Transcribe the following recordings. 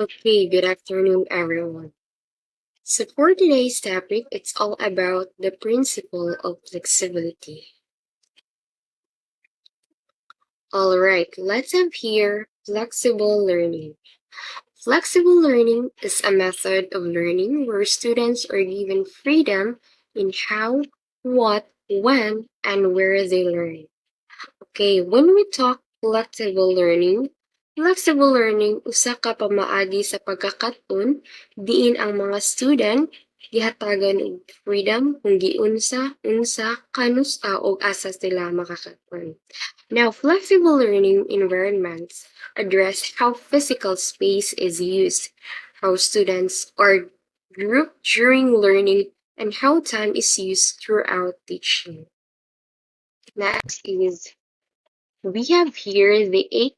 Okay, good afternoon, everyone. So for today's topic, it's all about the principle of flexibility. All right, let's have here flexible learning. Flexible learning is a method of learning where students are given freedom in how, what, when, and where they learn. Okay, when we talk flexible learning usa ka pamaagi sa pagkakaton diin ang mga student gihatagan og freedom kung giunsa unsa kanusa og asa sila makakaton. Now, flexible learning environments address how physical space is used, how students are grouped during learning, and how time is used throughout teaching. Next is we have here the 8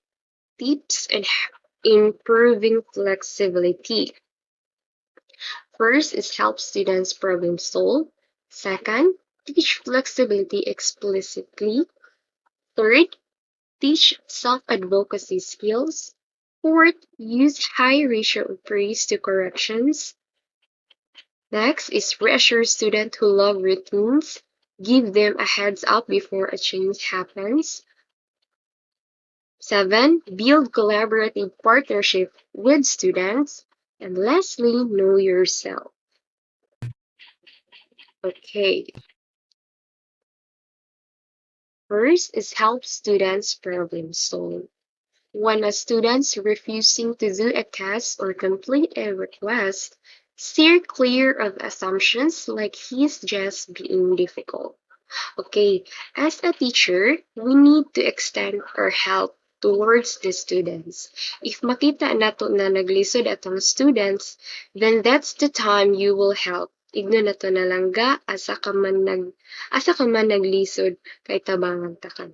tips on improving flexibility. First is help students problem solve. Second, teach flexibility explicitly. Third, teach self-advocacy skills. Fourth, use high ratio of praise to corrections. Next is reassure students who love routines. Give them a heads up before a change happens. 7. Build collaborative partnership with students. And lastly, know yourself. Okay. First is help students problem solve. When a student's refusing to do a task or complete a request, steer clear of assumptions like he's just being difficult. Okay, as a teacher, we need to extend our help towards the students. If makita nato na naglisod atong students, then that's the time you will help. Igno nato na langga, asa ka man naglisod, kay tabangan ta ka.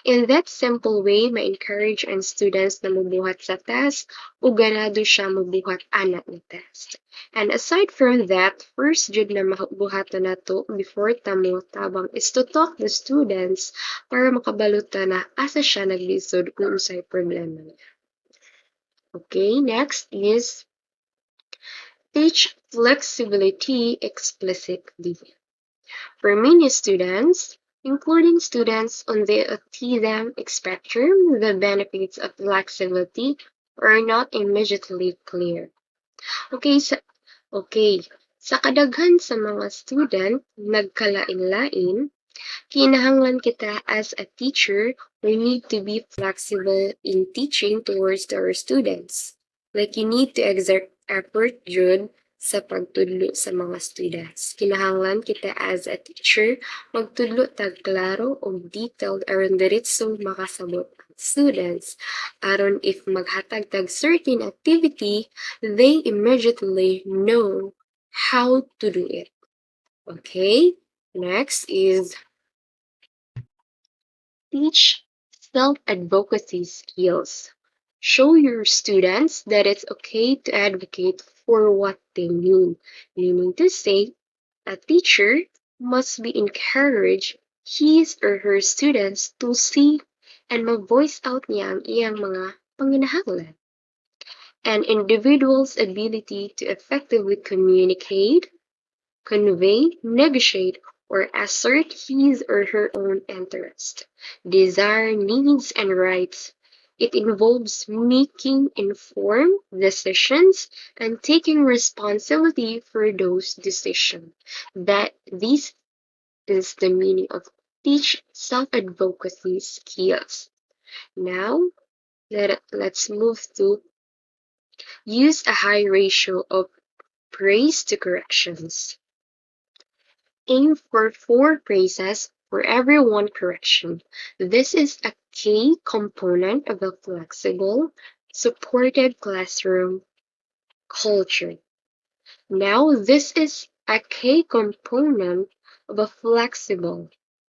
In that simple way, ma-encourage ang students na mubuhat sa task o ganado siya mubuhat ana ni task. And aside from that, first jud na mabuhatan nato before tamo tabang is to talk the students para makabaluta na asa siya naglisod kung unsay problema niya. Okay, next is teach flexibility explicitly. For many students, including students on the autism spectrum, the benefits of flexibility are not immediately clear. Okay, sa kadaghan sa mga student nagkalain-lain, kinahanglan kita as a teacher, we need to be flexible in teaching towards our students. Like you need to exert effort jud sa pagtudlo sa mga students. Kinahanglan kita as a teacher magtudlo tag klaro og detailed aron diretso makasabot ang students aron if maghatag tag certain activity, they immediately know how to do it. Okay? Next is teach self-advocacy skills. Show your students that it's okay to advocate for what they need, meaning to say, a teacher must be encouraged his or her students to see and mag-voice out niya ang iyang mga panginahanglan. An individual's ability to effectively communicate, convey, negotiate, or assert his or her own interest, desire, needs, and rights. It involves making informed decisions and taking responsibility for those decisions. That this is the meaning of teach self-advocacy skills. Now, let's move to use a high ratio of praise to corrections. Aim for 4 praises for every 1 correction. This is a key component of a flexible, supported classroom culture. Now, this is a key component of a flexible,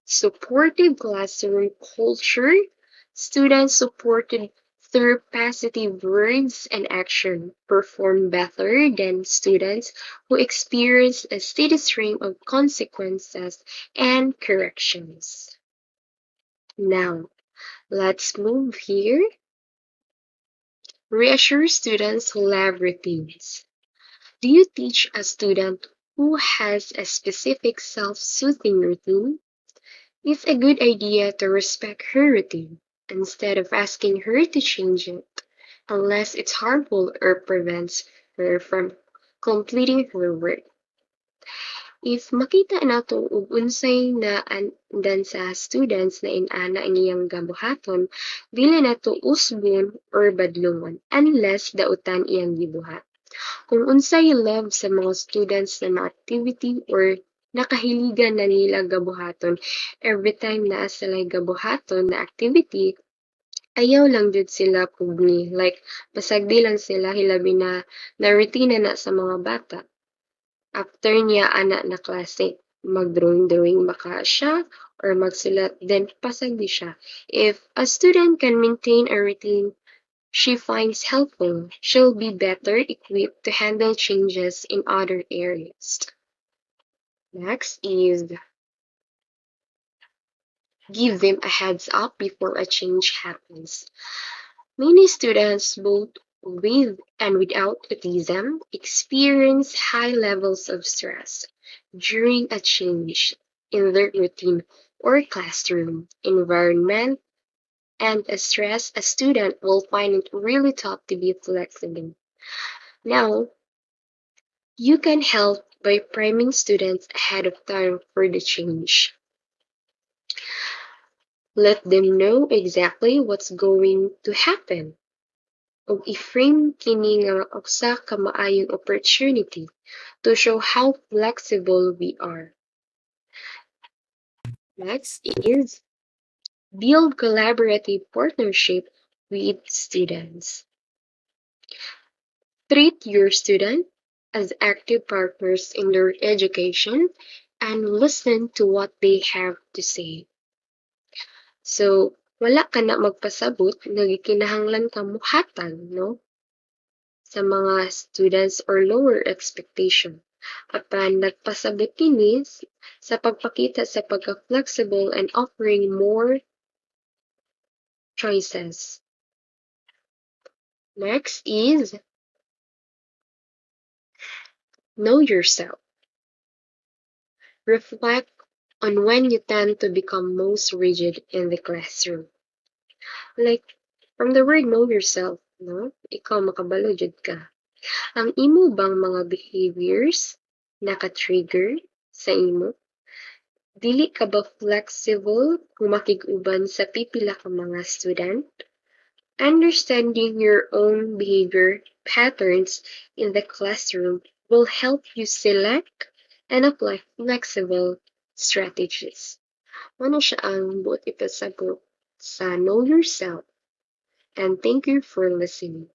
supportive classroom culture. Students supported through positive words and action perform better than students who experience a steady stream of consequences and corrections. Now, let's move here Reassure students who love routines. Do you teach a student who has a specific self-soothing routine? It's a good idea to respect her routine instead of asking her to change it unless it's harmful or prevents her from completing her work. If makita nato og unsay naandan sa students na inana ang iyang gabuhaton, dili nato usbon or badlungon unless dautan iyang gibuhat. Kung unsay love sa mga students na activity or nakahiligan na nila gabuhaton every time naa sila'y gabuhaton na activity, ayaw lang jud sila pugni. Like, pasagdi lang sila hilabi na rutina na sa mga bata. After niya ana na klase, mag-drawing-drawing baka siya or magsulat, then pasagdi siya. If a student can maintain a routine she finds helpful, she'll be better equipped to handle changes in other areas. Next is give them a heads up before a change happens. Many students, both with and without autism, experience high levels of stress during a change in their routine or classroom environment, and as stress, a student will find it really tough to be flexible. Now, you can help by priming students ahead of time for the change. Let them know exactly what's going to happen. O i-frame kini nga usa ka maayong opportunity to show how flexible we are. Next is build collaborative partnership with students. Treat your student as active partners in their education and listen to what they have to say. So, wala ka na magpasabot nga gikinahanglan ka muhatag, no? Sa mga students or lower expectation. Apan nagpasabot kini sa pagpakita sa pagka-flexible and offering more choices. Next is know yourself. Reflect on when you tend to become most rigid in the classroom. Like, from the word know yourself, no? Ikaw makabalo jud ka. Ang imo bang mga behaviors naka-trigger sa imo? Dili ka ba flexible kung makig-uban sa pipila ka mga student? Understanding your own behavior patterns in the classroom will help you select and apply flexible strategies. Ano siya ang buot ipasabot sa Know Yourself. And thank you for listening.